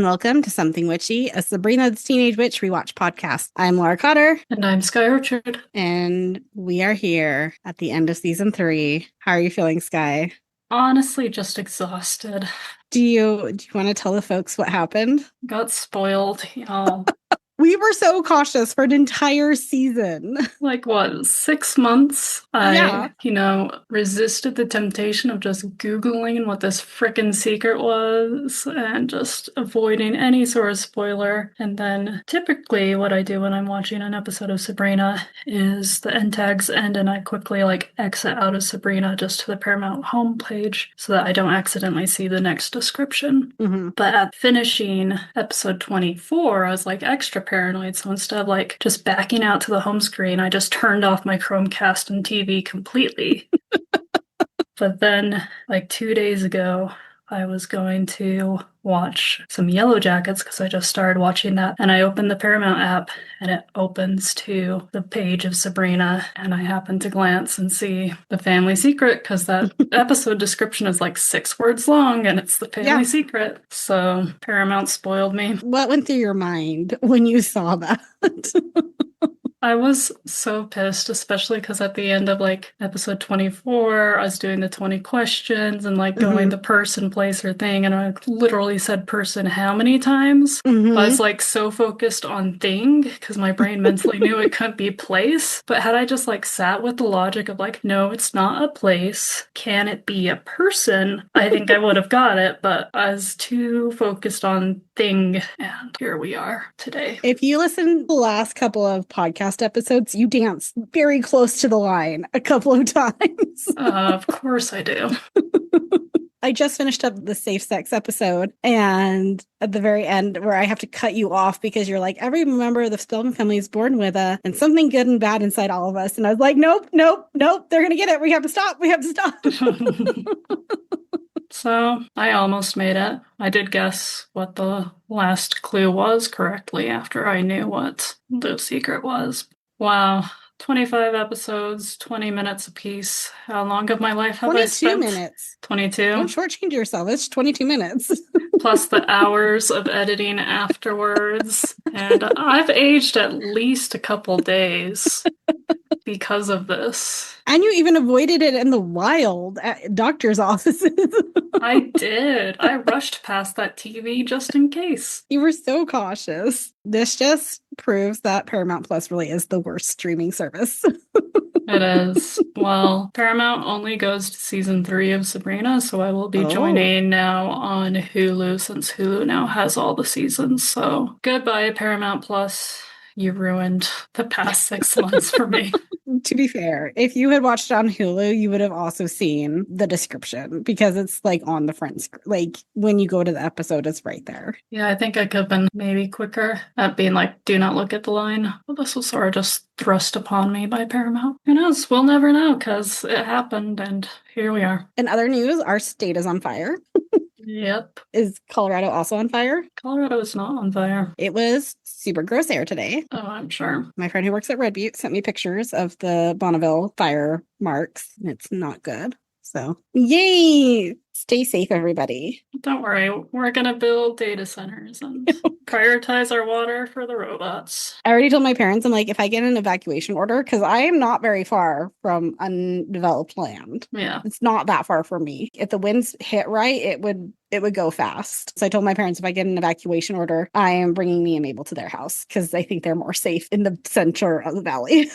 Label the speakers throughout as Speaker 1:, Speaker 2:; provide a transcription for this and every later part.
Speaker 1: welcome to Something Witchy, a Sabrina the Teenage Witch rewatch podcast. I'm Laura Cotter.
Speaker 2: And I'm Skye Orchard.
Speaker 1: And we are here at the end of season 3. How are you feeling, Skye?
Speaker 2: Honestly, just exhausted.
Speaker 1: Do you want to tell the folks what happened?
Speaker 2: Got spoiled, y'all.
Speaker 1: We were so cautious for an entire season.
Speaker 2: Like, what, 6 months?
Speaker 1: Yeah.
Speaker 2: Resisted the temptation of just Googling what this frickin' secret was and just avoiding any sort of spoiler. And then typically what I do when I'm watching an episode of Sabrina is the end tags end and I quickly exit out of Sabrina just to the Paramount homepage so that I don't accidentally see the next description.
Speaker 1: Mm-hmm.
Speaker 2: But at finishing episode 24, I was extra paranoid, so instead of just backing out to the home screen, I just turned off my Chromecast and TV completely. But then 2 days ago, I was going to watch some Yellow Jackets because I just started watching that, and I opened the Paramount app and it opens to the page of Sabrina, and I happened to glance and see the family secret because that episode description is 6 words long and it's the family secret. So Paramount spoiled me.
Speaker 1: What went through your mind when you saw that?
Speaker 2: I was so pissed, especially because at the end of episode 24, I was doing the 20 questions and going the person, place, or thing, and I literally said person how many times?
Speaker 1: Mm-hmm.
Speaker 2: I was so focused on thing because my brain mentally knew it couldn't be place. But had I just sat with the logic of no, it's not a place. Can it be a person? I think I would have got it, but I was too focused on thing, and here we are today.
Speaker 1: If you listen to the last couple of podcast episodes, you dance very close to the line a couple of times.
Speaker 2: Of course I do.
Speaker 1: I just finished up the safe sex episode, and at the very end where I have to cut you off because you're every member of the Spellman family is born with and something good and bad inside all of us. And I was nope, they're going to get it. We have to stop.
Speaker 2: So I almost made it. I did guess what the last clue was correctly after I knew what the secret was. Wow. 25 episodes, 20 minutes apiece. How long of my life have I spent?
Speaker 1: 22 minutes.
Speaker 2: 22?
Speaker 1: Don't shortchange yourself. It's 22 minutes.
Speaker 2: Plus the hours of editing afterwards. And I've aged at least a couple days because of this.
Speaker 1: And you even avoided it in the wild at doctor's offices.
Speaker 2: I did. I rushed past that TV just in case.
Speaker 1: You were so cautious. This just proves that Paramount Plus really is the worst streaming service.
Speaker 2: It is. Well, Paramount only goes to season 3 of Sabrina, so I will be joining now on Hulu since Hulu now has all the seasons. So goodbye, Paramount Plus. You ruined the past 6 months for me.
Speaker 1: To be fair, if you had watched it on Hulu, you would have also seen the description because it's on the front screen. When you go to the episode, it's right there.
Speaker 2: Yeah, I think I could have been maybe quicker at being do not look at the line. Well, this was sort of just thrust upon me by Paramount. Who knows? We'll never know because it happened and here we are.
Speaker 1: In other news, our state is on fire.
Speaker 2: Yep.
Speaker 1: Is Colorado also on fire?
Speaker 2: Colorado is not on fire.
Speaker 1: It was super gross air today.
Speaker 2: Oh, I'm sure.
Speaker 1: My friend who works at Red Butte sent me pictures of the Bonneville fire marks. It's not good. So, yay! Stay safe, everybody.
Speaker 2: Don't worry. We're going to build data centers and prioritize our water for the robots.
Speaker 1: I already told my parents, I'm if I get an evacuation order, because I am not very far from undeveloped land.
Speaker 2: Yeah.
Speaker 1: It's not that far from me. If the winds hit right, it would go fast. So I told my parents if I get an evacuation order, I am bringing me and Mabel to their house because I think they're more safe in the center of the valley.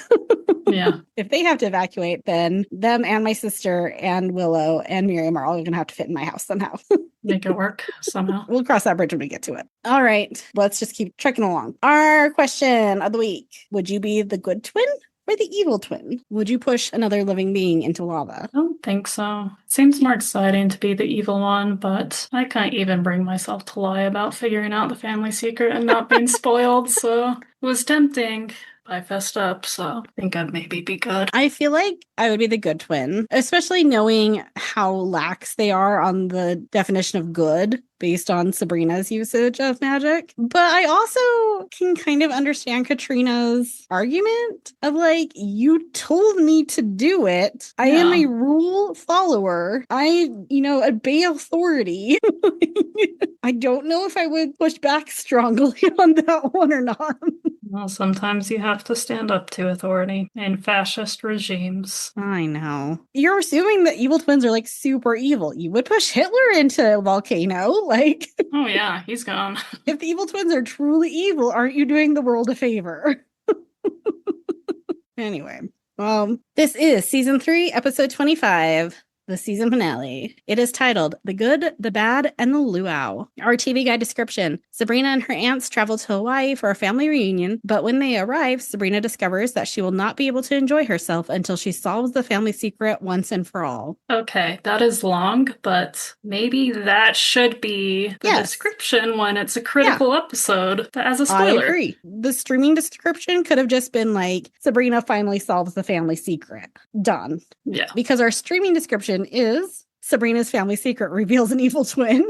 Speaker 2: Yeah.
Speaker 1: If they have to evacuate, then them and my sister and Willow and Miriam are all going to have to fit in my house somehow.
Speaker 2: Make it work somehow.
Speaker 1: We'll cross that bridge when we get to it. All right. Let's just keep trekking along. Our question of the week. Would you be the good twin or the evil twin? Would you push another living being into lava?
Speaker 2: I don't think so. It seems more exciting to be the evil one, but I can't even bring myself to lie about figuring out the family secret and not being spoiled, so it was tempting. I fessed up, so I think I'd maybe be good.
Speaker 1: I feel like I would be the good twin, especially knowing how lax they are on the definition of good. based on Sabrina's usage of magic. But I also can kind of understand Katrina's argument of like, you told me to do it. I am a rule follower. I, obey authority. I don't know if I would push back strongly on that one or not.
Speaker 2: Well, sometimes you have to stand up to authority in fascist regimes.
Speaker 1: I know. You're assuming that evil twins are like super evil. You would push Hitler into a volcano. Like,
Speaker 2: oh yeah, he's gone.
Speaker 1: If the evil twins are truly evil, aren't you doing the world a favor? Anyway, this is season 3, episode 25. The season finale. It is titled The Good, the Bad, and the Luau. Our TV guide description. Sabrina and her aunts travel to Hawaii for a family reunion, but when they arrive, Sabrina discovers that she will not be able to enjoy herself until she solves the family secret once and for all.
Speaker 2: Okay, that is long, but maybe that should be the description when it's a critical episode as a spoiler.
Speaker 1: I agree. The streaming description could have just been like, Sabrina finally solves the family secret. Done.
Speaker 2: Yeah.
Speaker 1: Because our streaming description is Sabrina's family secret reveals an evil twin,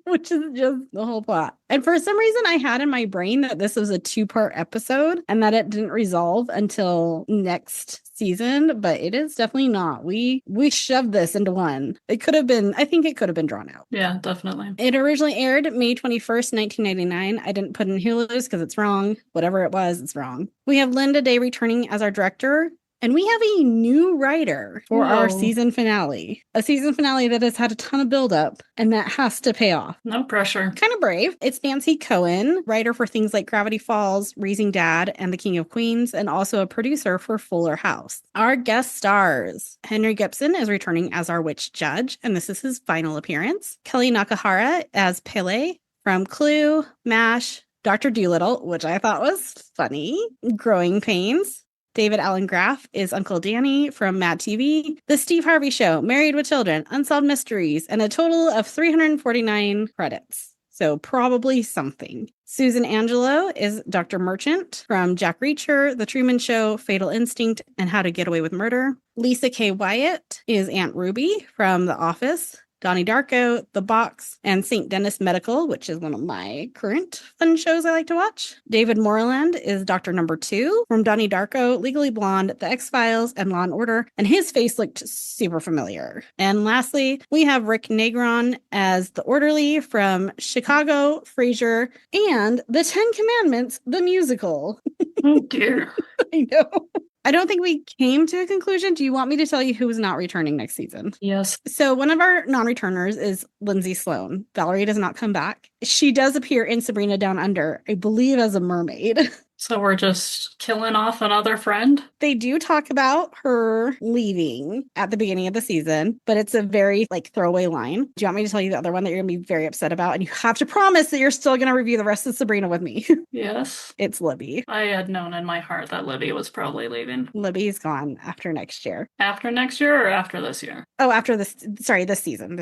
Speaker 1: which is just the whole plot. And for some reason, I had in my brain that this was a 2-part episode and that it didn't resolve until next season, but it is definitely not. We shoved this into one. I think it could have been drawn out.
Speaker 2: Yeah, definitely.
Speaker 1: It originally aired May 21st, 1999. I didn't put in Hulu's because it's wrong. Whatever it was, it's wrong. We have Linda Day returning as our director. And we have a new writer for our season finale. A season finale that has had a ton of buildup and that has to pay off.
Speaker 2: No pressure.
Speaker 1: Kind of brave. It's Nancy Cohen, writer for things like Gravity Falls, Raising Dad, and The King of Queens, and also a producer for Fuller House. Our guest stars. Henry Gibson is returning as our witch judge, and this is his final appearance. Kelly Nakahara as Pele from Clue, MASH, Dr. Dolittle, which I thought was funny, Growing Pains. David Allen Graff is Uncle Danny from Mad TV, The Steve Harvey Show, Married with Children, Unsolved Mysteries, and a total of 349 credits. So probably something. Susan Angelo is Dr. Merchant from Jack Reacher, The Truman Show, Fatal Instinct, and How to Get Away with Murder. Lisa K. Wyatt is Aunt Ruby from The Office. Donnie Darko, The Box, and St. Denis Medical, which is one of my current fun shows I like to watch. David Moreland is Dr. Number 2 from Donnie Darko, Legally Blonde, The X-Files, and Law & Order, and his face looked super familiar. And lastly, we have Rick Negron as the orderly from Chicago, Frasier, and The Ten Commandments, the musical.
Speaker 2: Oh dear.
Speaker 1: I know. I don't think we came to a conclusion. Do you want me to tell you who is not returning next season?
Speaker 2: Yes.
Speaker 1: So one of our non-returners is Lindsay Sloan. Valerie does not come back. She does appear in Sabrina Down Under, I believe as a mermaid.
Speaker 2: So we're just killing off another friend?
Speaker 1: They do talk about her leaving at the beginning of the season, but it's a very throwaway line. Do you want me to tell you the other one that you're going to be very upset about? And you have to promise that you're still going to review the rest of Sabrina with me.
Speaker 2: Yes.
Speaker 1: It's Libby.
Speaker 2: I had known in my heart that Libby was probably leaving.
Speaker 1: Libby's gone after next year.
Speaker 2: After next year or after this year?
Speaker 1: Oh, after this. Sorry, this season.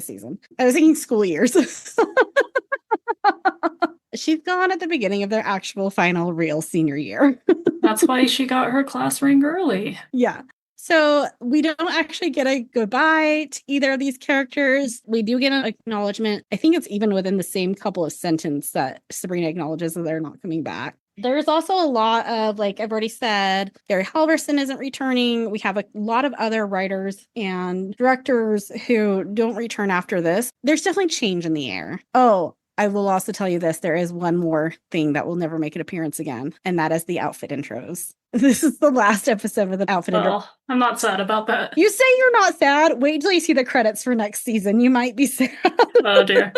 Speaker 1: I was thinking school years. She's gone at the beginning of their actual final real senior year.
Speaker 2: That's why she got her class ring early.
Speaker 1: Yeah. So we don't actually get a goodbye to either of these characters. We do get an acknowledgement. I think it's even within the same couple of sentences that Sabrina acknowledges that they're not coming back. There's also a lot of, I've already said, Barry Halverson isn't returning. We have a lot of other writers and directors who don't return after this. There's definitely change in the air. Oh, I will also tell you this. There is one more thing that will never make an appearance again, and that is the outfit intros. This is the last episode of the outfit intro.
Speaker 2: I'm not sad about that.
Speaker 1: You say you're not sad? Wait till you see the credits for next season. You might be sad.
Speaker 2: Oh, dear.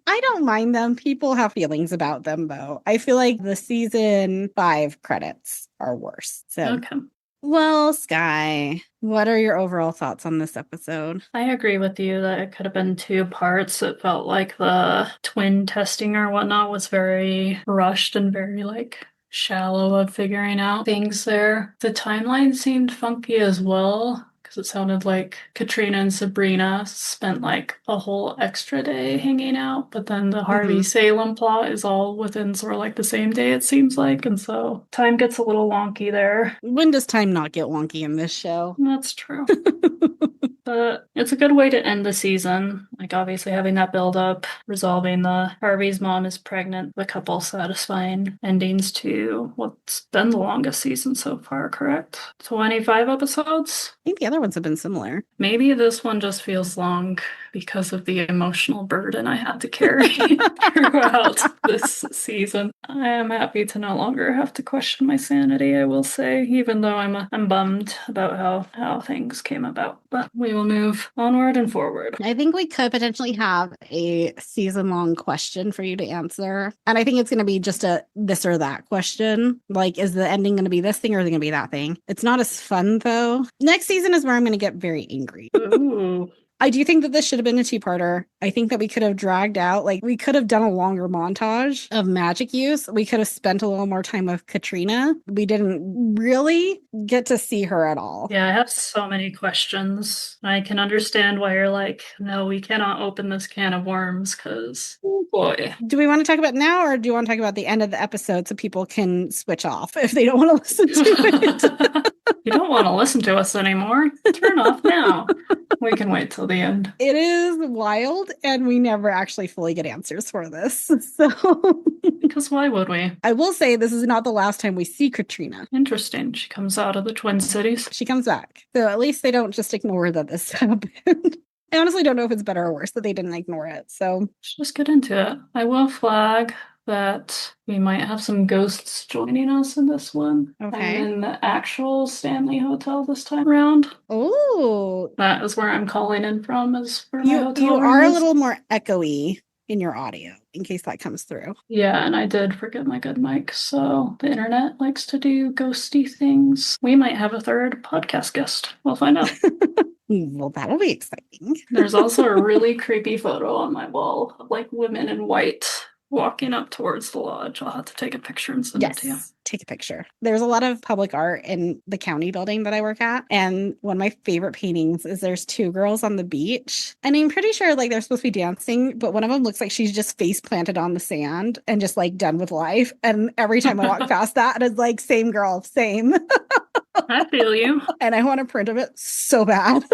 Speaker 1: I don't mind them. People have feelings about them, though. I feel like the season 5 credits are worse. So.
Speaker 2: Okay.
Speaker 1: Well, Skye, what are your overall thoughts on this episode?
Speaker 2: I agree with you that it could have been 2 parts. It felt like the twin testing or whatnot was very rushed and very shallow of figuring out things there. The timeline seemed funky as well, because it sounded like Katrina and Sabrina spent like a whole extra day hanging out, but then the Harvey Salem plot is all within sort of like the same day, it seems like, and so time gets a little wonky there.
Speaker 1: When does time not get wonky in this show?
Speaker 2: That's true. But it's a good way to end the season. Like, obviously, having that build up, resolving the Harvey's mom is pregnant, the couple satisfying endings to what's been the longest season so far, correct? 25 episodes?
Speaker 1: I think the other ones have been similar.
Speaker 2: Maybe this one just feels long because of the emotional burden I had to carry throughout this season. I am happy to no longer have to question my sanity, I will say, even though I'm bummed about how things came about. But we will move onward and forward.
Speaker 1: I think we could potentially have a season-long question for you to answer. And I think it's going to be just a this or that question. Like, is the ending going to be this thing or is it going to be that thing? It's not as fun, though. Next season is where I'm going to get very angry.
Speaker 2: Ooh.
Speaker 1: I do think that this should have been a two-parter. I think that we could have dragged out, like, we could have done a longer montage of magic use. We could have spent a little more time with Katrina. We didn't really get to see her at all.
Speaker 2: Yeah, I have so many questions. I can understand why you're like, no, we cannot open this can of worms because, oh boy.
Speaker 1: Do we want to talk about now or do you want to talk about the end of the episode so people can switch off if they don't want to listen to it?
Speaker 2: You don't want to listen to us anymore. Turn off now. We can wait till the end.
Speaker 1: It is wild, and we never actually fully get answers for this. So,
Speaker 2: because why would we?
Speaker 1: I will say this is not the last time we see Katrina.
Speaker 2: Interesting. She comes out of the Twin Cities.
Speaker 1: She comes back. So at least they don't just ignore that this happened. I honestly don't know if it's better or worse that they didn't ignore it. So
Speaker 2: let's just get into it. I will flag that we might have some ghosts joining us in this one.
Speaker 1: Okay.
Speaker 2: I'm in the actual Stanley Hotel this time around.
Speaker 1: Oh.
Speaker 2: That is where I'm calling in from, is where my hotel
Speaker 1: You
Speaker 2: room
Speaker 1: are a
Speaker 2: is.
Speaker 1: little more echoey in your audio, in case that comes through.
Speaker 2: Yeah, and I did forget my good mic, so the internet likes to do ghosty things. We might have a third podcast guest. We'll find out.
Speaker 1: Well, that'll be exciting.
Speaker 2: There's also a really creepy photo on my wall of like women in white walking up towards the lodge. I'll have to take a picture and send it to you.
Speaker 1: Take a picture. There's a lot of public art in the county building that I work at. And one of my favorite paintings is there's two girls on the beach. And I'm pretty sure like they're supposed to be dancing, but one of them looks like she's just face planted on the sand and just like done with life. And every time I walk past that, it's like, same girl, same.
Speaker 2: I feel you.
Speaker 1: And I want a print of it so bad.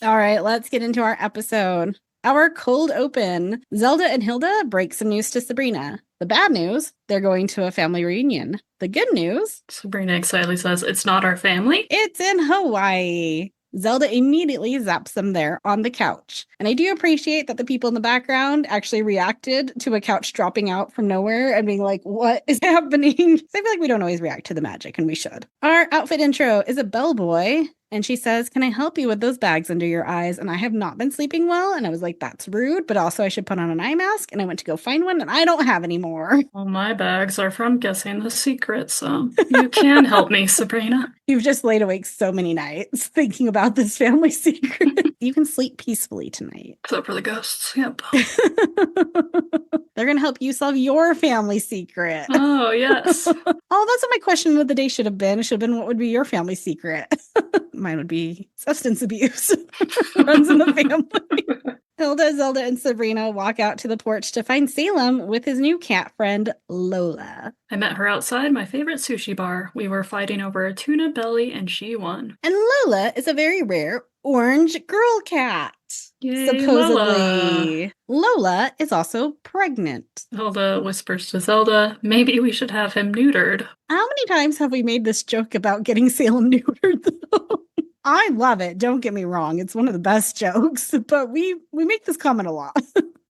Speaker 1: All right, let's get into our episode. Our cold open. Zelda and Hilda break some news to Sabrina. The bad news, they're going to a family reunion. The good news,
Speaker 2: Sabrina excitedly says, it's not our family.
Speaker 1: It's in Hawaii. Zelda immediately zaps them there on the couch. And I do appreciate that the people in the background actually reacted to a couch dropping out from nowhere and being like, what is happening? I feel like we don't always react to the magic, and we should. Our outfit intro is a bellboy. And she says, can I help you with those bags under your eyes? And I have not been sleeping well. And I was like, that's rude. But also I should put on an eye mask. And I went to go find one and I don't have any more.
Speaker 2: Well, my bags are from Guessing the Secret. So you can help me, Sabrina.
Speaker 1: You've just laid awake so many nights thinking about this family secret. You can sleep peacefully tonight.
Speaker 2: Except for the ghosts. Yep.
Speaker 1: They're going to help you solve your family secret.
Speaker 2: Oh, yes.
Speaker 1: Oh, that's what my question of the day should have been. It should have been, what would be your family secret? Mine would be substance abuse. Runs in the family. Hilda, Zelda, and Sabrina walk out to the porch to find Salem with his new cat friend, Lola.
Speaker 2: I met her outside my favorite sushi bar. We were fighting over a tuna belly and she won.
Speaker 1: And Lola is a very rare orange girl cat.
Speaker 2: Yay,
Speaker 1: supposedly. Lola is also pregnant.
Speaker 2: Hilda whispers to Zelda, maybe we should have him neutered.
Speaker 1: How many times have we made this joke about getting Salem neutered, though? I love it. Don't get me wrong. It's one of the best jokes, but we make this comment a lot.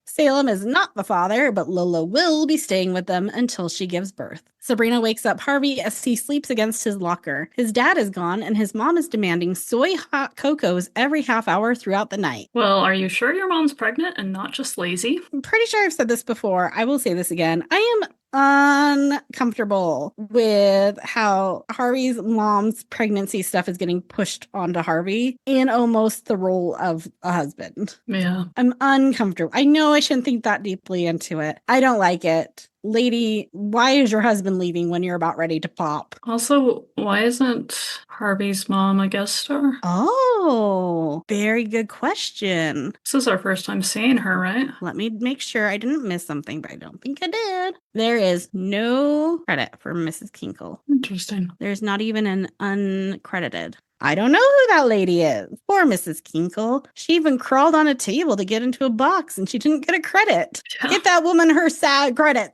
Speaker 1: Salem is not the father, but Lola will be staying with them until she gives birth. Sabrina wakes up Harvey as he sleeps against his locker. His dad is gone, and his mom is demanding soy hot cocos every half hour throughout the night.
Speaker 2: Well, are you sure your mom's pregnant and not just lazy?
Speaker 1: I'm pretty sure I've said this before. I will say this again. I am uncomfortable with how Harvey's mom's pregnancy stuff is getting pushed onto Harvey in almost the role of a husband.
Speaker 2: Yeah.
Speaker 1: I'm uncomfortable. I know I shouldn't think that deeply into it. I don't like it. lady, why is your husband leaving when you're about ready to pop?
Speaker 2: Also, why isn't Harvey's mom a guest star?
Speaker 1: Oh, very good question.
Speaker 2: This is our first time seeing her, right?
Speaker 1: Let me make sure I didn't miss something, but I don't think I did. There is no credit for Mrs. Kinkle.
Speaker 2: Interesting.
Speaker 1: There's not even an uncredited. I don't know who that lady is. Poor Mrs. Kinkle. She even crawled on a table to get into a box and she didn't get a credit.
Speaker 2: Yeah.
Speaker 1: Get that woman her sad credit.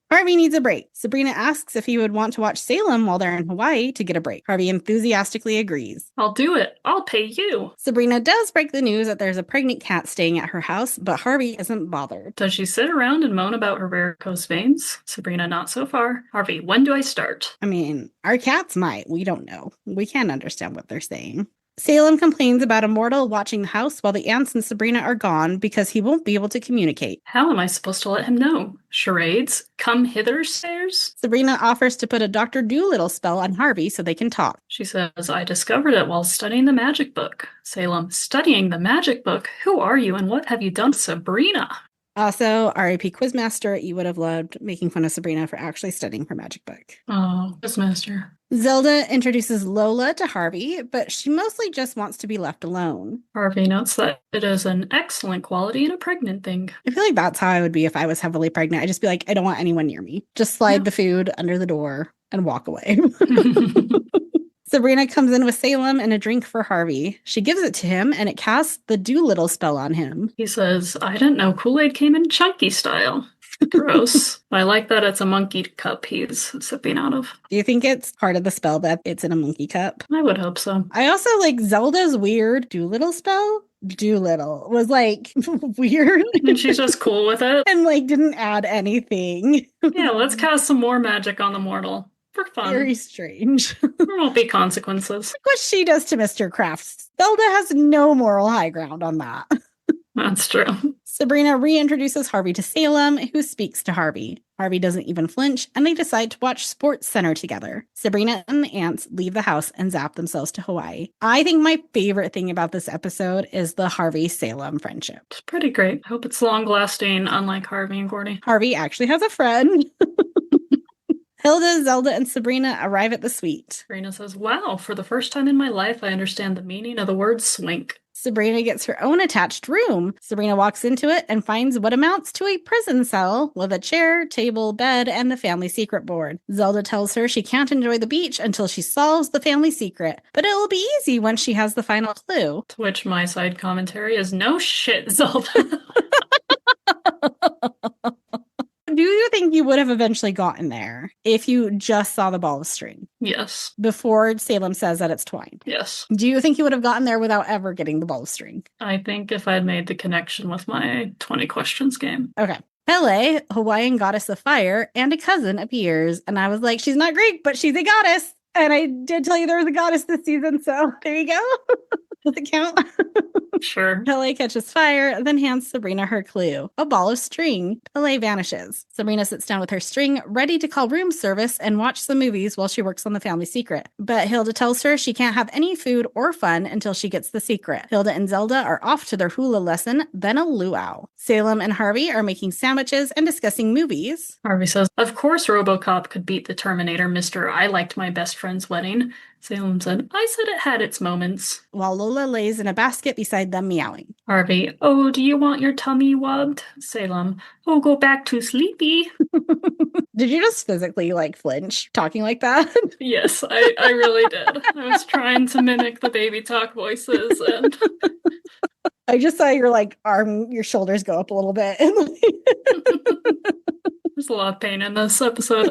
Speaker 1: Harvey needs a break. Sabrina asks if he would want to watch Salem while they're in Hawaii to get a break. Harvey enthusiastically agrees.
Speaker 2: I'll do it. I'll pay you.
Speaker 1: Sabrina does break the news that there's a pregnant cat staying at her house, but Harvey isn't bothered.
Speaker 2: Does she sit around and moan about her varicose veins? Sabrina, not so far. Harvey, when do I start?
Speaker 1: I mean, our cats might. We don't know. We can't understand what they're saying. Salem complains about a mortal watching the house while the aunts and Sabrina are gone because he won't be able to communicate.
Speaker 2: How am I supposed to let him know? Charades? Come hither, stairs?
Speaker 1: Sabrina offers to put a Dr. Doolittle spell on Harvey so they can talk.
Speaker 2: She says, I discovered it while studying the magic book. Salem, studying the magic book? Who are you and what have you done to Sabrina?
Speaker 1: Also, R.I.P. Quizmaster, you would have loved making fun of Sabrina for actually studying her magic book.
Speaker 2: Oh, Quizmaster.
Speaker 1: Zelda introduces Lola to Harvey, but she mostly just wants to be left alone.
Speaker 2: Harvey notes that it is an excellent quality in a pregnant thing.
Speaker 1: I feel like that's how I would be if I was heavily pregnant. I'd just be like, I don't want anyone near me. Just slide the food under the door and walk away. Sabrina comes in with Salem and a drink for Harvey. She gives it to him, and it casts the Doolittle spell on him.
Speaker 2: He says, I didn't know Kool-Aid came in chunky style. Gross. I like that it's a monkey cup he's sipping out of.
Speaker 1: Do you think it's part of the spell that it's in a monkey cup?
Speaker 2: I would hope so.
Speaker 1: I also like Zelda's weird Doolittle spell. Doolittle was like weird.
Speaker 2: And she's just cool with it.
Speaker 1: And like didn't add anything.
Speaker 2: Yeah, let's cast some more magic on the mortal. For fun.
Speaker 1: Very strange.
Speaker 2: There won't be consequences.
Speaker 1: Look what she does to Mr. Crafts. Zelda has no moral high ground on that.
Speaker 2: That's true.
Speaker 1: Sabrina reintroduces Harvey to Salem, who speaks to Harvey. Harvey doesn't even flinch, and they decide to watch Sports Center together. Sabrina and the aunts leave the house and zap themselves to Hawaii. I think my favorite thing about this episode is the Harvey-Salem friendship.
Speaker 2: It's pretty great. I hope it's long-lasting, unlike Harvey and Gordy.
Speaker 1: Harvey actually has a friend. Hilda, Zelda, and Sabrina arrive at the suite.
Speaker 2: Sabrina says, wow, for the first time in my life, I understand the meaning of the word swink.
Speaker 1: Sabrina gets her own attached room. Sabrina walks into it and finds what amounts to a prison cell with a chair, table, bed, and the family secret board. Zelda tells her she can't enjoy the beach until she solves the family secret, but it will be easy once she has the final clue.
Speaker 2: To which my side commentary is, no shit, Zelda.
Speaker 1: Do you think you would have eventually gotten there if you just saw the ball of string?
Speaker 2: Yes.
Speaker 1: Before Salem says that it's twine.
Speaker 2: Yes.
Speaker 1: Do you think you would have gotten there without ever getting the ball of string?
Speaker 2: I think if I'd made the connection with my 20 questions game.
Speaker 1: Okay. Pele, Hawaiian goddess of fire, and a cousin appears. And I was like, she's not Greek, but she's a goddess. And I did tell you there was a goddess this season, so there you go. Does it count?
Speaker 2: Sure.
Speaker 1: Pele catches fire, then hands Sabrina her clue, a ball of string. Pele vanishes. Sabrina sits down with her string, ready to call room service and watch some movies while she works on the family secret. But Hilda tells her she can't have any food or fun until she gets the secret. Hilda and Zelda are off to their hula lesson, then a luau. Salem and Harvey are making sandwiches and discussing movies.
Speaker 2: Harvey says, of course RoboCop could beat the Terminator, Mr. I liked my best friend's wedding. Salem said, I said it had its moments.
Speaker 1: While Lola lays in a basket beside them meowing.
Speaker 2: Harvey, oh, do you want your tummy wubbed? Salem, oh, go back to sleepy.
Speaker 1: Did you just physically flinch talking like that?
Speaker 2: Yes, I really did. I was trying to mimic the baby talk voices and
Speaker 1: I just saw your arm, your shoulders go up a little bit.
Speaker 2: There's a lot of pain in this episode.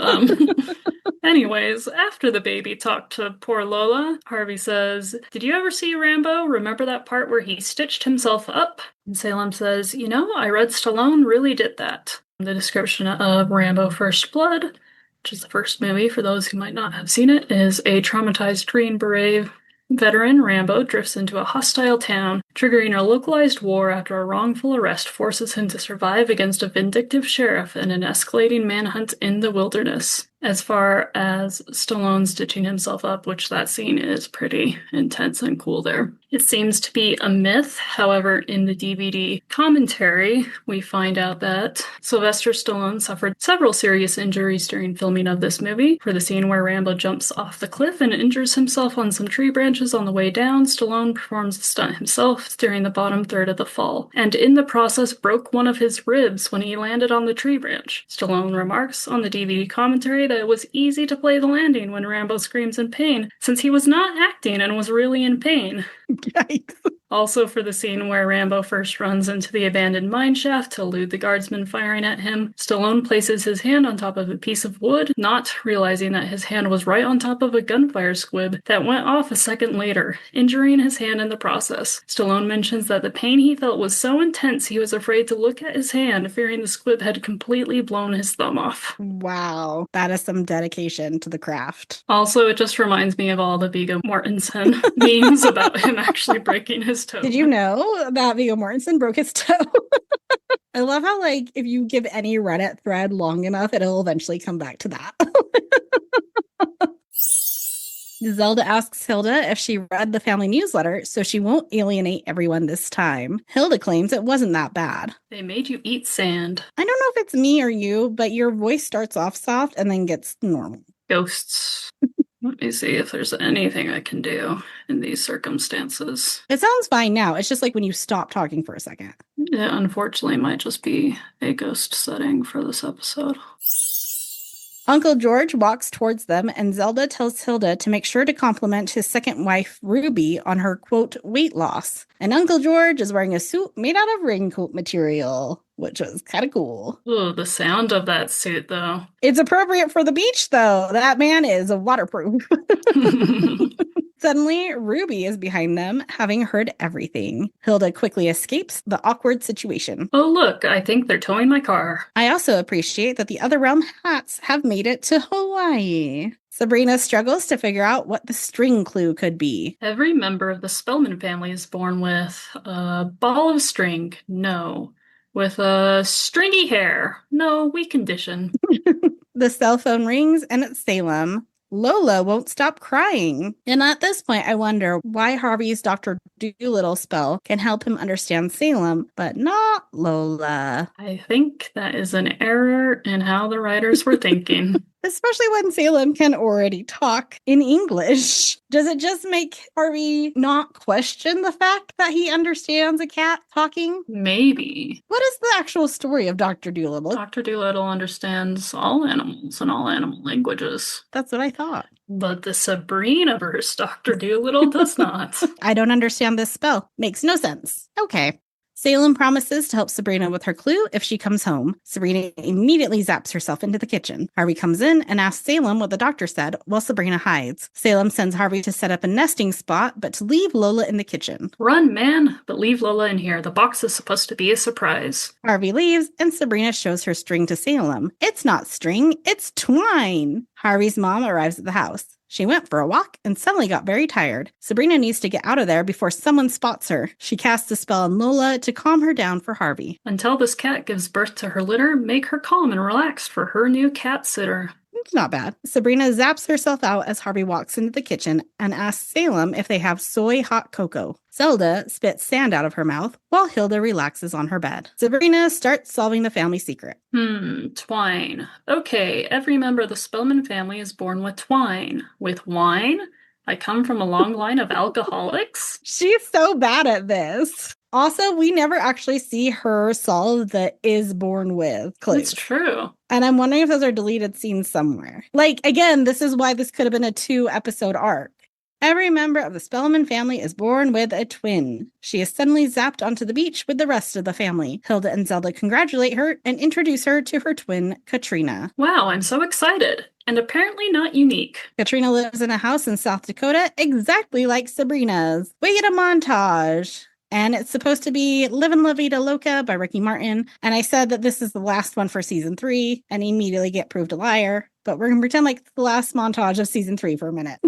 Speaker 2: Anyways, after the baby talked to poor Lola, Harvey says, did you ever see Rambo? Remember that part where he stitched himself up? And Salem says, I read Stallone really did that. The description of Rambo First Blood, which is the first movie for those who might not have seen it, is a traumatized Green Beret veteran Rambo drifts into a hostile town, triggering a localized war after a wrongful arrest forces him to survive against a vindictive sheriff in an escalating manhunt in the wilderness. As far as Stallone stitching himself up, which that scene is pretty intense and cool there. It seems to be a myth. However, in the DVD commentary, we find out that Sylvester Stallone suffered several serious injuries during filming of this movie. For the scene where Rambo jumps off the cliff and injures himself on some tree branches on the way down, Stallone performs the stunt himself, steering the bottom third of the fall, and in the process broke one of his ribs when he landed on the tree branch. Stallone remarks on the DVD commentary that it was easy to play the landing when Rambo screams in pain, since he was not acting and was really in pain.
Speaker 1: Yikes.
Speaker 2: Also, for the scene where Rambo first runs into the abandoned mine shaft to elude the guardsmen firing at him, Stallone places his hand on top of a piece of wood, not realizing that his hand was right on top of a gunfire squib that went off a second later, injuring his hand in the process. Stallone mentions that the pain he felt was so intense he was afraid to look at his hand, fearing the squib had completely blown his thumb off.
Speaker 1: Wow, that is some dedication to the craft.
Speaker 2: Also, it just reminds me of all the Viggo Mortensen memes about him actually breaking his toe.
Speaker 1: Did you know that Viggo Mortensen broke his toe? I love how, like, if you give any Reddit thread long enough, it'll eventually come back to that. Zelda asks Hilda if she read the family newsletter so she won't alienate everyone this time. Hilda claims it wasn't that bad.
Speaker 2: They made you eat sand.
Speaker 1: I don't know if it's me or you, but your voice starts off soft and then gets normal.
Speaker 2: Ghosts. Let me see if there's anything I can do in these circumstances.
Speaker 1: It sounds fine now. It's just like when you stop talking for a second.
Speaker 2: It unfortunately might just be a ghost setting for this episode.
Speaker 1: Uncle George walks towards them, and Zelda tells Hilda to make sure to compliment his second wife, Ruby, on her, quote, weight loss. And Uncle George is wearing a suit made out of raincoat material, which was kind of cool.
Speaker 2: Ooh, the sound of that suit, though.
Speaker 1: It's appropriate for the beach, though. That man is waterproof. Suddenly, Ruby is behind them, having heard everything. Hilda quickly escapes the awkward situation.
Speaker 2: Oh, look, I think they're towing my car.
Speaker 1: I also appreciate that the other realm hats have made it to Hawaii. Sabrina struggles to figure out what the string clue could be.
Speaker 2: Every member of the Spellman family is born with a ball of string. No. With a stringy hair. No, weak condition.
Speaker 1: The cell phone rings and it's Salem. Lola won't stop crying. And at this point, I wonder why Harvey's Dr. Dolittle spell can help him understand Salem, but not Lola.
Speaker 2: I think that is an error in how the writers were thinking.
Speaker 1: Especially when Salem can already talk in English. Does it just make Harvey not question the fact that he understands a cat talking?
Speaker 2: Maybe.
Speaker 1: What is the actual story of Dr. Dolittle?
Speaker 2: Dr. Dolittle understands all animals and all animal languages.
Speaker 1: That's what I thought.
Speaker 2: But the Sabrina-verse Dr. Dolittle does not.
Speaker 1: I don't understand this spell. Makes no sense. Okay. Salem promises to help Sabrina with her clue if she comes home. Sabrina immediately zaps herself into the kitchen. Harvey comes in and asks Salem what the doctor said, while Sabrina hides. Salem sends Harvey to set up a nesting spot, but to leave Lola in the kitchen.
Speaker 2: Run, man, but leave Lola in here. The box is supposed to be a surprise.
Speaker 1: Harvey leaves, and Sabrina shows her string to Salem. It's not string, it's twine. Harvey's mom arrives at the house. She went for a walk and suddenly got very tired. Sabrina needs to get out of there before someone spots her. She casts a spell on Lola to calm her down for Harvey.
Speaker 2: Until this cat gives birth to her litter, make her calm and relaxed for her new cat sitter.
Speaker 1: It's not bad. Sabrina zaps herself out as Harvey walks into the kitchen and asks Salem if they have soy hot cocoa. Zelda spits sand out of her mouth while Hilda relaxes on her bed. Sabrina starts solving the family secret.
Speaker 2: Twine. Okay, every member of the Spellman family is born with twine. With wine? I come from a long line of alcoholics?
Speaker 1: She's so bad at this. Also, we never actually see her solve the is born with clues.
Speaker 2: It's true.
Speaker 1: And I'm wondering if those are deleted scenes somewhere. Like, again, this is why this could have been a 2-episode arc. Every member of the Spellman family is born with a twin. She is suddenly zapped onto the beach with the rest of the family. Hilda and Zelda congratulate her and introduce her to her twin, Katrina.
Speaker 2: Wow, I'm so excited. And apparently not unique.
Speaker 1: Katrina lives in a house in South Dakota, exactly like Sabrina's. We get a montage. And it's supposed to be Livin' La Vida Loca by Ricky Martin. And I said that this is the last one for season 3 and immediately get proved a liar. But we're going to pretend like it's the last montage of season 3 for a minute.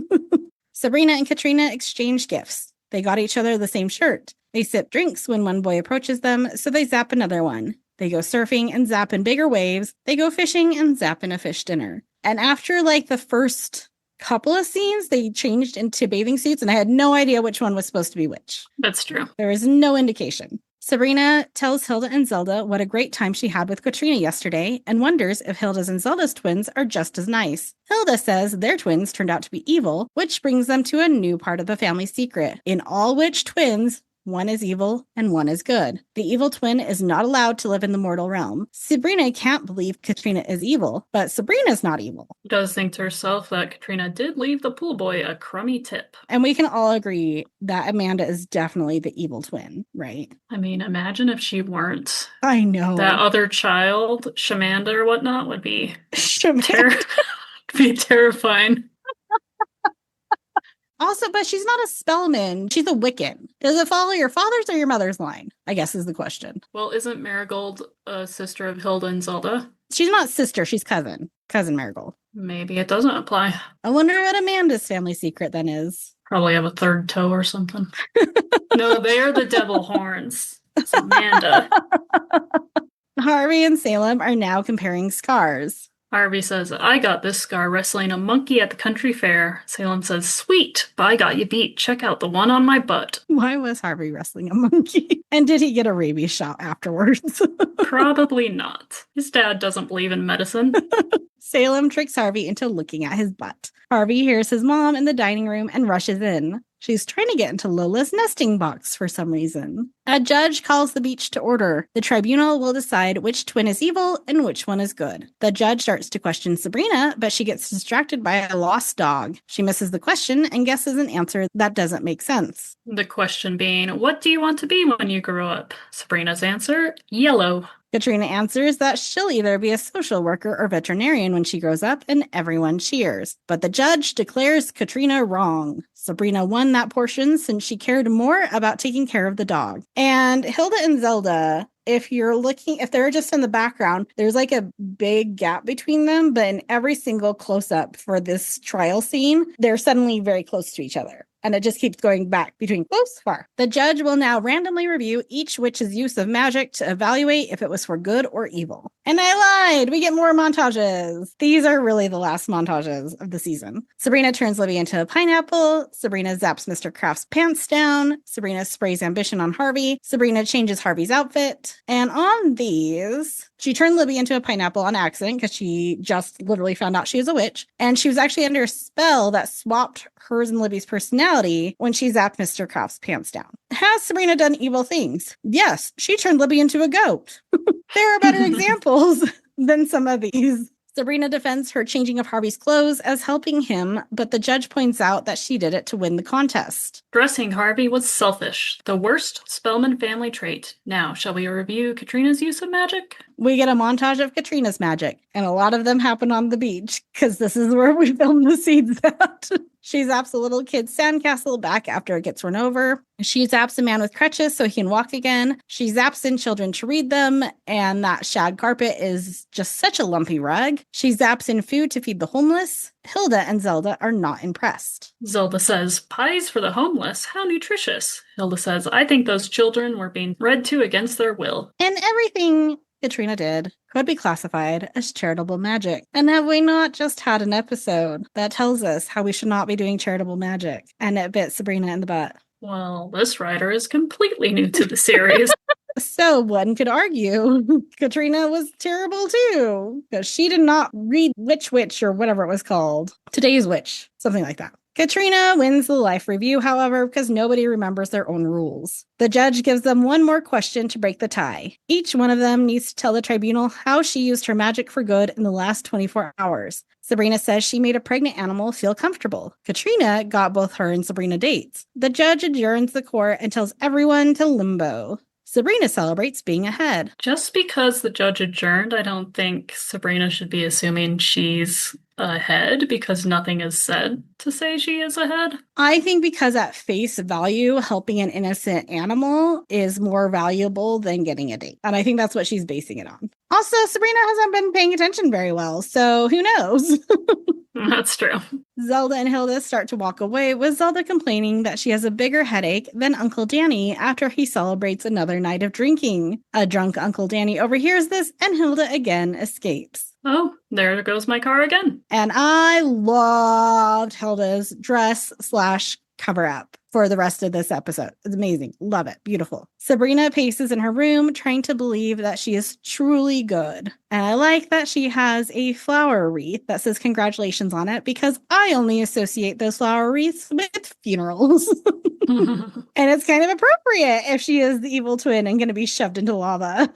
Speaker 1: Sabrina and Katrina exchange gifts. They got each other the same shirt. They sip drinks when one boy approaches them, so they zap another one. They go surfing and zap in bigger waves. They go fishing and zap in a fish dinner. And after like the first couple of scenes, they changed into bathing suits, and I had no idea which one was supposed to be which.
Speaker 2: That's true.
Speaker 1: There was no indication. Sabrina tells Hilda and Zelda what a great time she had with Katrina yesterday and wonders if Hilda's and Zelda's twins are just as nice. Hilda says their twins turned out to be evil, which brings them to a new part of the family secret. In all witch twins, one is evil and one is good. The evil twin is not allowed to live in the mortal realm. Sabrina can't believe Katrina is evil, but Sabrina's not evil.
Speaker 2: She does think to herself that Katrina did leave the pool boy a crummy tip.
Speaker 1: And we can all agree that Amanda is definitely the evil twin, right?
Speaker 2: I mean, imagine if she weren't.
Speaker 1: I know.
Speaker 2: That other child, Shamanda or whatnot, would be,
Speaker 1: Shamanda.
Speaker 2: be terrifying.
Speaker 1: Also, but she's not a Spellman. She's a Wiccan. Does it follow your father's or your mother's line? I guess is the question.
Speaker 2: Well, isn't Marigold a sister of Hilda and Zelda?
Speaker 1: She's not sister. She's cousin. Cousin Marigold.
Speaker 2: Maybe it doesn't apply.
Speaker 1: I wonder what Amanda's family secret then is.
Speaker 2: Probably have a third toe or something. No, they are the devil horns. It's Amanda.
Speaker 1: Harvey and Salem are now comparing scars.
Speaker 2: Harvey says, I got this scar wrestling a monkey at the country fair. Salem says, sweet, but I got you beat. Check out the one on my butt.
Speaker 1: Why was Harvey wrestling a monkey? And did he get a rabies shot afterwards?
Speaker 2: Probably not. His dad doesn't believe in medicine.
Speaker 1: Salem tricks Harvey into looking at his butt. Harvey hears his mom in the dining room and rushes in. She's trying to get into Lola's nesting box for some reason. A judge calls the beach to order. The tribunal will decide which twin is evil and which one is good. The judge starts to question Sabrina, but she gets distracted by a lost dog. She misses the question and guesses an answer that doesn't make sense.
Speaker 2: The question being, what do you want to be when you grow up? Sabrina's answer, yellow.
Speaker 1: Katrina answers that she'll either be a social worker or veterinarian when she grows up, and everyone cheers. But the judge declares Katrina wrong. Sabrina won that portion since she cared more about taking care of the dog. And Hilda and Zelda, if they're just in the background, there's like a big gap between them, but in every single close-up for this trial scene, they're suddenly very close to each other. And it just keeps going back between close, far. The judge will now randomly review each witch's use of magic to evaluate if it was for good or evil. And I lied! We get more montages. These are really the last montages of the season. Sabrina turns Libby into a pineapple. Sabrina zaps Mr. Kraft's pants down. Sabrina sprays ambition on Harvey. Sabrina changes Harvey's outfit. And on these, she turned Libby into a pineapple on accident because she just literally found out she was a witch. And she was actually under a spell that swapped hers and Libby's personality when she zapped Mr. Kraft's pants down. Has Sabrina done evil things? Yes, she turned Libby into a goat. There are better examples than some of these. Sabrina defends her changing of Harvey's clothes as helping him, but the judge points out that she did it to win the contest.
Speaker 2: Dressing Harvey was selfish, the worst Spellman family trait. Now, shall we review Katrina's use of magic?
Speaker 1: We get a montage of Katrina's magic, and a lot of them happen on the beach, because this is where we filmed the scenes at. She zaps a little kid's sandcastle back after it gets run over. She zaps a man with crutches so he can walk again. She zaps in children to read them, and that shag carpet is just such a lumpy rug. She zaps in food to feed the homeless. Hilda and Zelda are not impressed.
Speaker 2: Zelda says, pies for the homeless? How nutritious. Hilda says, I think those children were being read to against their will.
Speaker 1: And everything Katrina did could be classified as charitable magic. And have we not just had an episode that tells us how we should not be doing charitable magic? And it bit Sabrina in the butt.
Speaker 2: Well, this writer is completely new to the series.
Speaker 1: So one could argue Katrina was terrible too, because she did not read Witch or whatever it was called. Today's Witch, something like that. Katrina wins the life review, however, because nobody remembers their own rules. The judge gives them one more question to break the tie. Each one of them needs to tell the tribunal how she used her magic for good in the last 24 hours. Sabrina says she made a pregnant animal feel comfortable. Katrina got both her and Sabrina dates. The judge adjourns the court and tells everyone to limbo. Sabrina celebrates being ahead.
Speaker 2: Just because the judge adjourned, I don't think Sabrina should be assuming she's ahead because nothing is said to say she is ahead.
Speaker 1: I think because at face value, helping an innocent animal is more valuable than getting a date. And I think that's what she's basing it on. Also, Sabrina hasn't been paying attention very well, so who knows?
Speaker 2: That's true.
Speaker 1: Zelda and Hilda start to walk away, with Zelda complaining that she has a bigger headache than Uncle Danny after he celebrates another night of drinking. A drunk Uncle Danny overhears this, and Hilda again escapes.
Speaker 2: Oh, there goes my car again.
Speaker 1: And I loved Hilda's dress / cover up for the rest of this episode. It's amazing. Love it. Beautiful. Sabrina paces in her room, trying to believe that she is truly good. And I like that she has a flower wreath that says congratulations on it, because I only associate those flower wreaths with funerals. And it's kind of appropriate if she is the evil twin and going to be shoved into lava.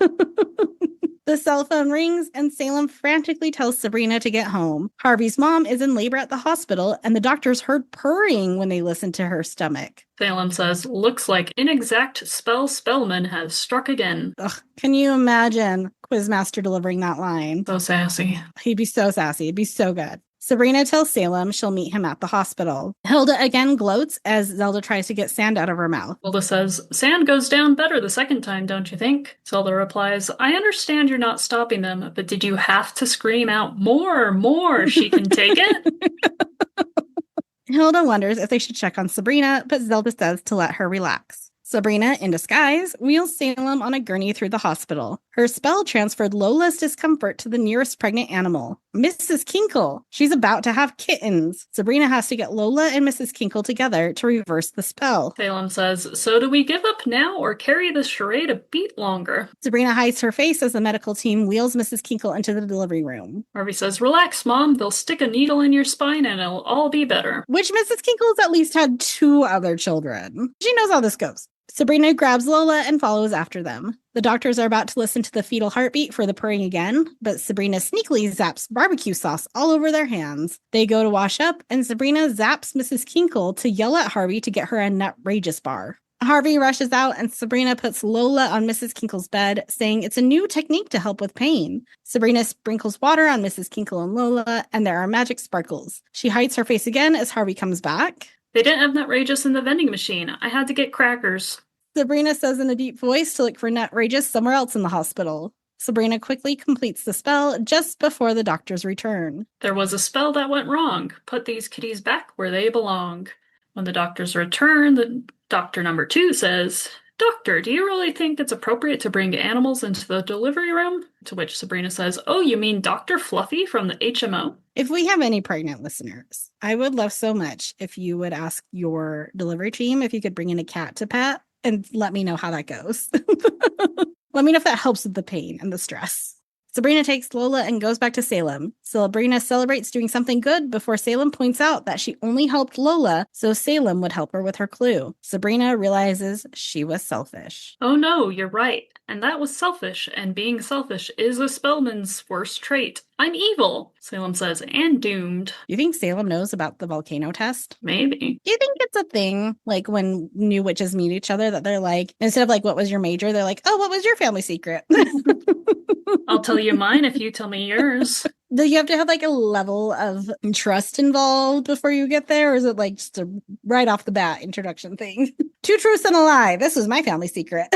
Speaker 1: The cell phone rings and Salem frantically tells Sabrina to get home. Harvey's mom is in labor at the hospital and the doctors heard purring when they listened to her stomach.
Speaker 2: Salem says, looks like inexact spellman has struck again.
Speaker 1: Ugh, can you imagine Quizmaster delivering that line?
Speaker 2: So sassy.
Speaker 1: He'd be so sassy. It'd be so good. Sabrina tells Salem she'll meet him at the hospital. Hilda again gloats as Zelda tries to get sand out of her mouth.
Speaker 2: Hilda says, sand goes down better the second time, don't you think? Zelda replies, I understand you're not stopping them, but did you have to scream out more? She can take it?
Speaker 1: Hilda wonders if they should check on Sabrina, but Zelda says to let her relax. Sabrina, in disguise, wheels Salem on a gurney through the hospital. Her spell transferred Lola's discomfort to the nearest pregnant animal, Mrs. Kinkle. She's about to have kittens. Sabrina has to get Lola and Mrs. Kinkle together to reverse the spell.
Speaker 2: Salem says, so do we give up now or carry this charade a beat longer?
Speaker 1: Sabrina hides her face as the medical team wheels Mrs. Kinkle into the delivery room.
Speaker 2: Harvey says, relax, Mom. They'll stick a needle in your spine and it'll all be better.
Speaker 1: Which Mrs. Kinkle's at least had 2 other children. She knows how this goes. Sabrina grabs Lola and follows after them. The doctors are about to listen to the fetal heartbeat for the purring again, but Sabrina sneakily zaps barbecue sauce all over their hands. They go to wash up, and Sabrina zaps Mrs. Kinkle to yell at Harvey to get her a nutrageous bar. Harvey rushes out, and Sabrina puts Lola on Mrs. Kinkle's bed, saying it's a new technique to help with pain. Sabrina sprinkles water on Mrs. Kinkle and Lola, and there are magic sparkles. She hides her face again as Harvey comes back.
Speaker 2: They didn't have Nutrageous in the vending machine. I had to get crackers.
Speaker 1: Sabrina says in a deep voice to look for Nutrageous somewhere else in the hospital. Sabrina quickly completes the spell just before the doctors return.
Speaker 2: There was a spell that went wrong. Put these kitties back where they belong. When the doctors return, the doctor number 2 says, Doctor, do you really think it's appropriate to bring animals into the delivery room? To which Sabrina says, oh, you mean Dr. Fluffy from the HMO?
Speaker 1: If we have any pregnant listeners, I would love so much if you would ask your delivery team if you could bring in a cat to pet and let me know how that goes. Let me know if that helps with the pain and the stress. Sabrina takes Lola and goes back to Salem. Sabrina celebrates doing something good before Salem points out that she only helped Lola so Salem would help her with her clue. Sabrina realizes she was selfish.
Speaker 2: Oh no, you're right. And that was selfish, and being selfish is a spellman's worst trait. I'm evil, Salem says, and doomed.
Speaker 1: You think Salem knows about the volcano test?
Speaker 2: Maybe.
Speaker 1: Do you think it's a thing, like when new witches meet each other, that they're like, instead of like, what was your major? They're like, oh, what was your family secret?
Speaker 2: I'll tell you mine if you tell me yours.
Speaker 1: Do you have to have like a level of trust involved before you get there? Or is it like just a right off the bat introduction thing? 2 truths and a lie. This was my family secret.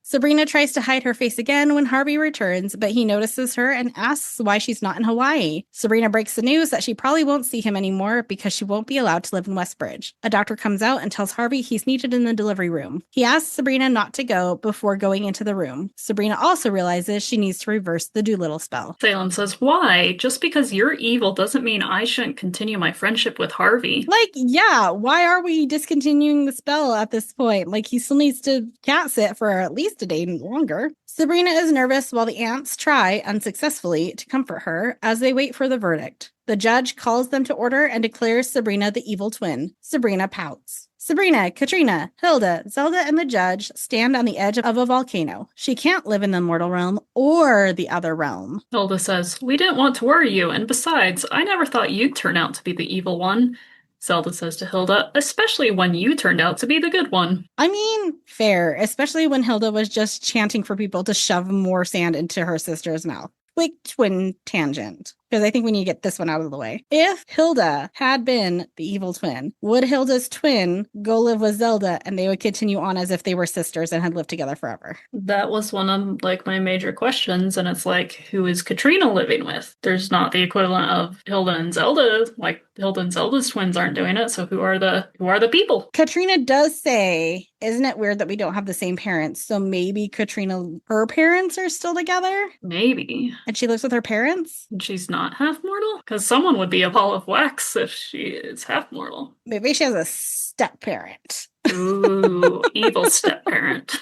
Speaker 1: Sabrina tries to hide her face again when Harvey returns, but he notices her and asks why she's not in Hawaii. Sabrina breaks the news that she probably won't see him anymore because she won't be allowed to live in Westbridge. A doctor comes out and tells Harvey he's needed in the delivery room. He asks Sabrina not to go before going into the room. Sabrina also realizes she needs to reverse the Doolittle spell.
Speaker 2: Salem says, why? Just because you're evil doesn't mean I shouldn't continue my friendship with Harvey.
Speaker 1: Like, yeah, why are we discontinuing the spell at this point? Like, he still needs to cat sit for at least a day longer. Sabrina is nervous while the aunts try, unsuccessfully, to comfort her as they wait for the verdict. The judge calls them to order and declares Sabrina the evil twin. Sabrina pouts. Sabrina, Katrina, Hilda, Zelda, and the judge stand on the edge of a volcano. She can't live in the mortal realm or the other realm.
Speaker 2: Hilda says, we didn't want to worry you, and besides, I never thought you'd turn out to be the evil one. Zelda says to Hilda, especially when you turned out to be the good one.
Speaker 1: I mean, fair, especially when Hilda was just chanting for people to shove more sand into her sister's mouth. Quick twin tangent. because I think we need to get this one out of the way. If Hilda had been the evil twin, would Hilda's twin go live with Zelda and they would continue on as if they were sisters and had lived together forever?
Speaker 2: That was one of like my major questions, and it's like, who is Katrina living with? There's not the equivalent of Hilda and Zelda. Like Hilda and Zelda's twins aren't doing it, so who are the people?
Speaker 1: Katrina does say, isn't it weird that we don't have the same parents? So maybe Katrina, her parents are still together?
Speaker 2: Maybe.
Speaker 1: And she lives with her parents?
Speaker 2: And she's not half mortal? Because someone would be a ball of wax if she is half mortal.
Speaker 1: Maybe she has a step parent.
Speaker 2: Ooh, evil step parent.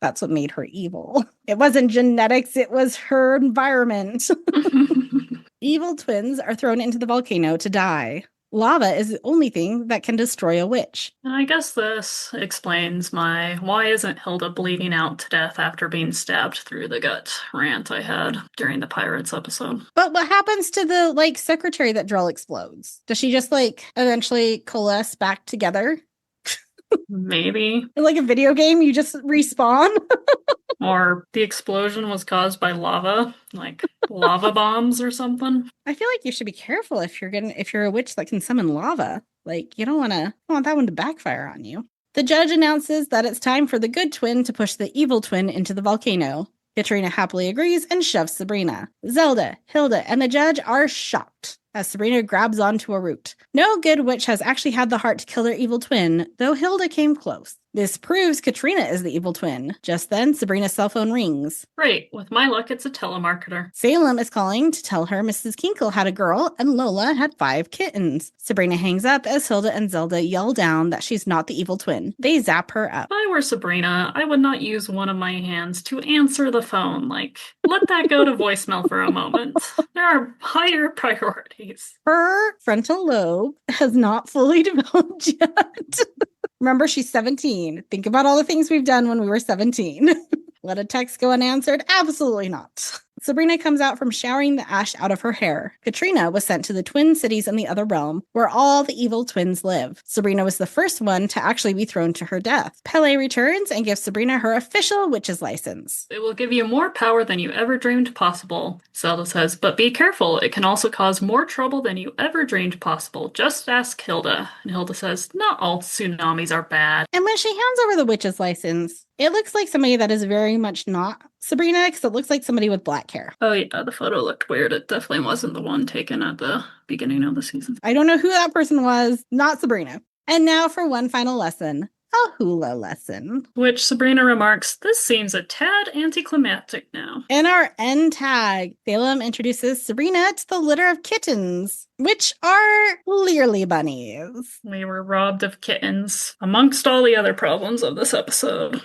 Speaker 1: That's what made her evil. It wasn't genetics, it was her environment. Evil twins are thrown into the volcano to die. Lava is the only thing that can destroy a witch.
Speaker 2: I guess this explains my why isn't Hilda bleeding out to death after being stabbed through the gut rant I had during the Pirates episode.
Speaker 1: But what happens to the, secretary that Drell explodes? Does she just, eventually coalesce back together?
Speaker 2: Maybe.
Speaker 1: Like a video game, you just respawn?
Speaker 2: Or the explosion was caused by lava, like lava bombs or something.
Speaker 1: I feel like you should be careful if you're a witch that can summon lava. You don't want that one to backfire on you. The judge announces that it's time for the good twin to push the evil twin into the volcano. Katrina happily agrees and shoves Sabrina. Zelda, Hilda, and the judge are shocked as Sabrina grabs onto a root. No good witch has actually had the heart to kill their evil twin, though Hilda came close. This proves Katrina is the evil twin. Just then, Sabrina's cell phone rings.
Speaker 2: Great. With my luck, it's a telemarketer.
Speaker 1: Salem is calling to tell her Mrs. Kinkle had a girl and Lola had 5 kittens. Sabrina hangs up as Hilda and Zelda yell down that she's not the evil twin. They zap her up.
Speaker 2: If I were Sabrina, I would not use one of my hands to answer the phone. Let that go to voicemail for a moment. There are higher priorities.
Speaker 1: Her frontal lobe has not fully developed yet. Remember, she's 17. Think about all the things we've done when we were 17. Let a text go unanswered? Absolutely not. Sabrina comes out from showering the ash out of her hair. Katrina was sent to the Twin Cities in the other realm, where all the evil twins live. Sabrina was the first one to actually be thrown to her death. Pele returns and gives Sabrina her official witch's license.
Speaker 2: It will give you more power than you ever dreamed possible, Zelda says, but be careful. It can also cause more trouble than you ever dreamed possible. Just ask Hilda. And Hilda says, not all tsunamis are bad.
Speaker 1: And when she hands over the witch's license, it looks like somebody that is very much not Sabrina, because it looks like somebody with black hair.
Speaker 2: Oh yeah, the photo looked weird. It definitely wasn't the one taken at the beginning of the season.
Speaker 1: I don't know who that person was. Not Sabrina. And now for one final lesson. A hula lesson.
Speaker 2: Which Sabrina remarks, this seems a tad anticlimactic now.
Speaker 1: In our end tag, Salem introduces Sabrina to the litter of kittens, which are clearly bunnies.
Speaker 2: We were robbed of kittens, amongst all the other problems of this episode.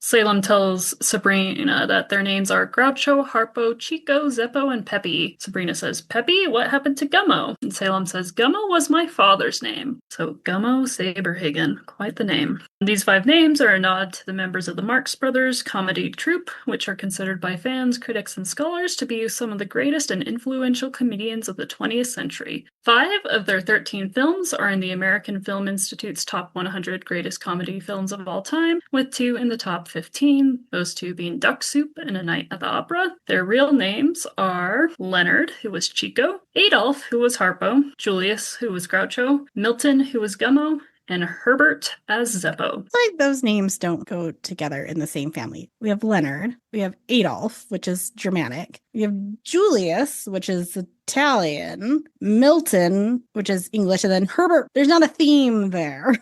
Speaker 2: Salem tells Sabrina that their names are Groucho, Harpo, Chico, Zeppo, and Peppy. Sabrina says, Peppy, what happened to Gummo? And Salem says, Gummo was my father's name. So Gummo Saberhagen, quite the name. These 5 names are a nod to the members of the Marx Brothers comedy troupe, which are considered by fans, critics, and scholars to be some of the greatest and influential comedians of the 20th century. 5 of their 13 films are in the American Film Institute's top 100 greatest comedy films of all time, with 2 in the top 15, those 2 being Duck Soup and A Night at the Opera. Their real names are Leonard, who was Chico, Adolf, who was Harpo, Julius, who was Groucho, Milton, who was Gummo, and Herbert as Zeppo.
Speaker 1: Like those names don't go together in the same family. We have Leonard, we have Adolf, which is Germanic, we have Julius, which is Italian, Milton, which is English, and then Herbert. There's not a theme there.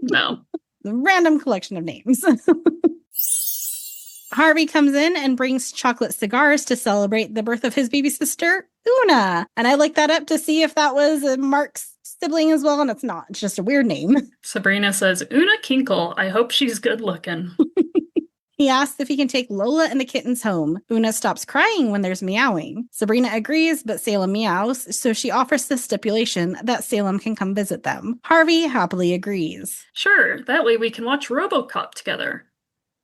Speaker 2: No.
Speaker 1: A random collection of names. Harvey comes in and brings chocolate cigars to celebrate the birth of his baby sister, Una. And I looked that up to see if that was a Mark's sibling as well, and it's not. It's just a weird name.
Speaker 2: Sabrina says, Una Kinkle, I hope she's good looking.
Speaker 1: He asks if he can take Lola and the kittens home. Una stops crying when there's meowing. Sabrina agrees, but Salem meows, so she offers the stipulation that Salem can come visit them. Harvey happily agrees.
Speaker 2: Sure, that way we can watch RoboCop together.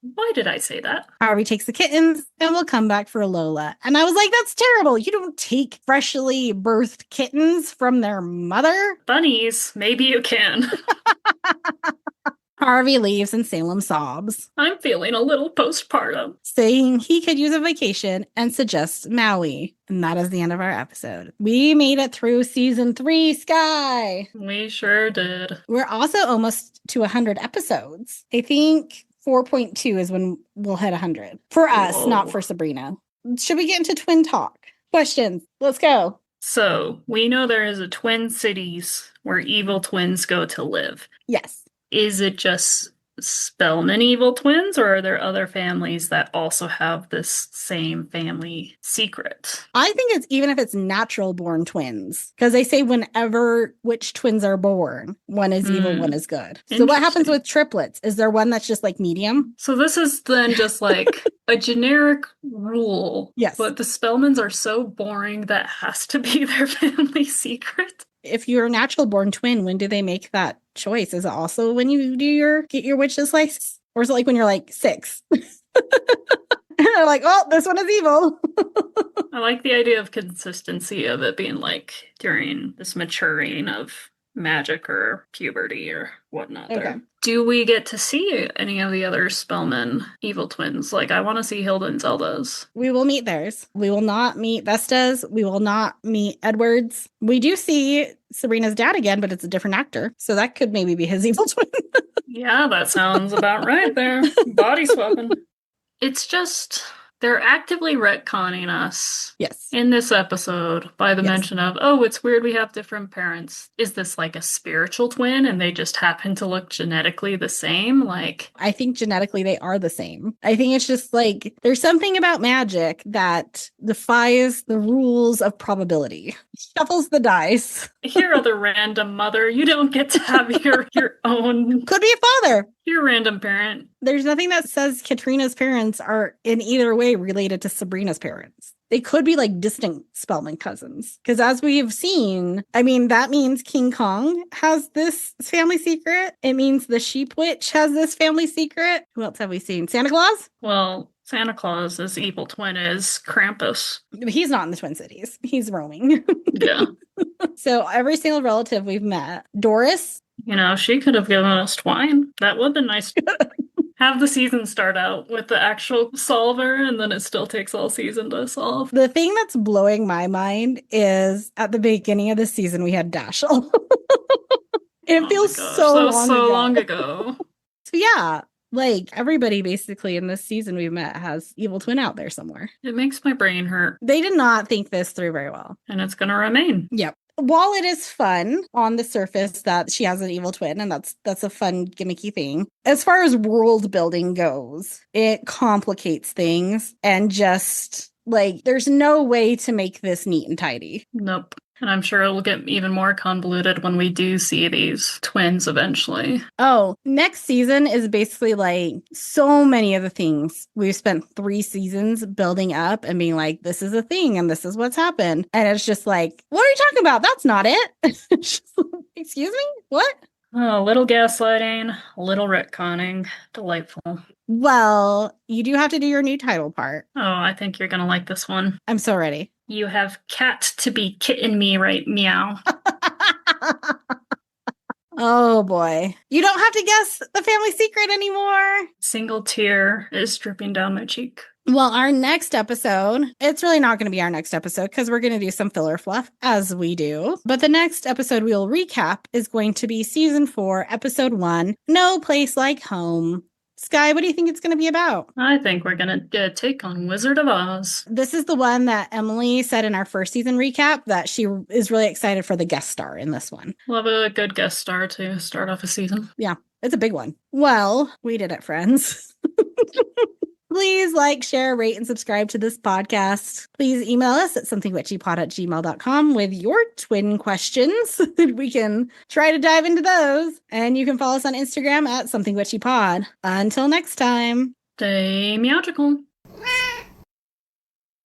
Speaker 2: Why did I say that?
Speaker 1: Harvey takes the kittens and will come back for Lola. And I was like, that's terrible. You don't take freshly birthed kittens from their mother.
Speaker 2: Bunnies, maybe you can.
Speaker 1: Harvey leaves and Salem sobs,
Speaker 2: I'm feeling a little postpartum.
Speaker 1: saying he could use a vacation and suggests Maui. And that is the end of our episode. We made it through season 3, Skye.
Speaker 2: We sure did.
Speaker 1: We're also almost to 100 episodes. I think 4.2 is when we'll hit 100. For us,
Speaker 2: Whoa.
Speaker 1: not for Sabrina. Should we get into twin talk? Questions. Let's go.
Speaker 2: So, we know there is a Twin Cities where evil twins go to live.
Speaker 1: Yes.
Speaker 2: Is it just Spellman evil twins, or are there other families that also have this same family secret?
Speaker 1: I think it's even if it's natural born twins, because they say whenever which twins are born, one is evil, one is good. So what happens with triplets? Is there one that's just like medium?
Speaker 2: So this is then just like a generic rule.
Speaker 1: Yes.
Speaker 2: But the Spellmans are so boring that has to be their family secret.
Speaker 1: If you're a natural born twin, when do they make that choice? Is it also when you get your witch's license? Or is it like when you're like 6? And they're like, oh, this one is evil.
Speaker 2: I like the idea of consistency of it being like during this maturing of magic or puberty or whatnot.
Speaker 1: Okay.
Speaker 2: There. Do we get to see any of the other Spellman evil twins? Like, I want to see Hilda and Zelda's.
Speaker 1: We will meet theirs. We will not meet Vesta's. We will not meet Edward's. We do see Sabrina's dad again, but it's a different actor. So that could maybe be his evil twin.
Speaker 2: Yeah, that sounds about right there. Body swapping. It's just, they're actively retconning us.
Speaker 1: Yes.
Speaker 2: In this episode by the mention of, oh, it's weird we have different parents. Is this like a spiritual twin and they just happen to look genetically the same? Like,
Speaker 1: I think genetically they are the same. I think it's just like there's something about magic that defies the rules of probability. Shuffles the dice.
Speaker 2: Your other random mother, you don't get to have your own.
Speaker 1: Could be a father.
Speaker 2: Your random parent.
Speaker 1: There's nothing that says Katrina's parents are in either way related to Sabrina's parents. They could be like distant Spellman cousins. Because as we have seen, I mean, that means King Kong has this family secret. It means the Sheep Witch has this family secret. Who else have we seen? Santa Claus?
Speaker 2: Well, Santa Claus's evil twin is Krampus.
Speaker 1: He's not in the Twin Cities. He's roaming.
Speaker 2: Yeah.
Speaker 1: So every single relative we've met. Doris.
Speaker 2: You know, she could have given us twine. That would have been nice. Have the season start out with the actual solver, and then it still takes all season to solve.
Speaker 1: The thing that's blowing my mind is at the beginning of the season, we had Dashiell. It feels so long
Speaker 2: ago.
Speaker 1: So yeah, like everybody basically in this season we've met has evil twin out there somewhere.
Speaker 2: It makes my brain hurt.
Speaker 1: They did not think this through very well.
Speaker 2: And it's going to remain.
Speaker 1: Yep. While it is fun on the surface that she has an evil twin, and that's a fun gimmicky thing, as far as world building goes, it complicates things and just like there's no way to make this neat and tidy.
Speaker 2: Nope. And I'm sure it'll get even more convoluted when we do see these twins eventually.
Speaker 1: Oh, next season is basically like so many of the things we've spent 3 seasons building up and being like, this is a thing and this is what's happened. And it's just like, what are you talking about? That's not it. Excuse me? What?
Speaker 2: Oh, a little gaslighting, a little retconning. Delightful.
Speaker 1: Well, you do have to do your new title part.
Speaker 2: Oh, I think you're going to like this one.
Speaker 1: I'm so ready.
Speaker 2: You have cat to be kitten me right meow.
Speaker 1: Oh boy. You don't have to guess the family secret anymore.
Speaker 2: Single tear is dripping down my cheek.
Speaker 1: Well, our next episode, it's really not going to be our next episode because we're going to do some filler fluff as we do. But the next episode we'll recap is going to be season 4, episode 1, No Place Like Home. Skye, what do you think it's going to be about?
Speaker 2: I think we're going to get a take on Wizard of Oz.
Speaker 1: This is the one that Emily said in our first season recap that she is really excited for the guest star in this one.
Speaker 2: Love a good guest star to start off a season.
Speaker 1: Yeah, it's a big one. Well, we did it, friends. Please like, share, rate, and subscribe to this podcast. Please email us at somethingwitchypod@gmail.com with your twin questions. We can try to dive into those. And you can follow us on Instagram at somethingwitchypod. Until next time.
Speaker 2: Stay meowgical.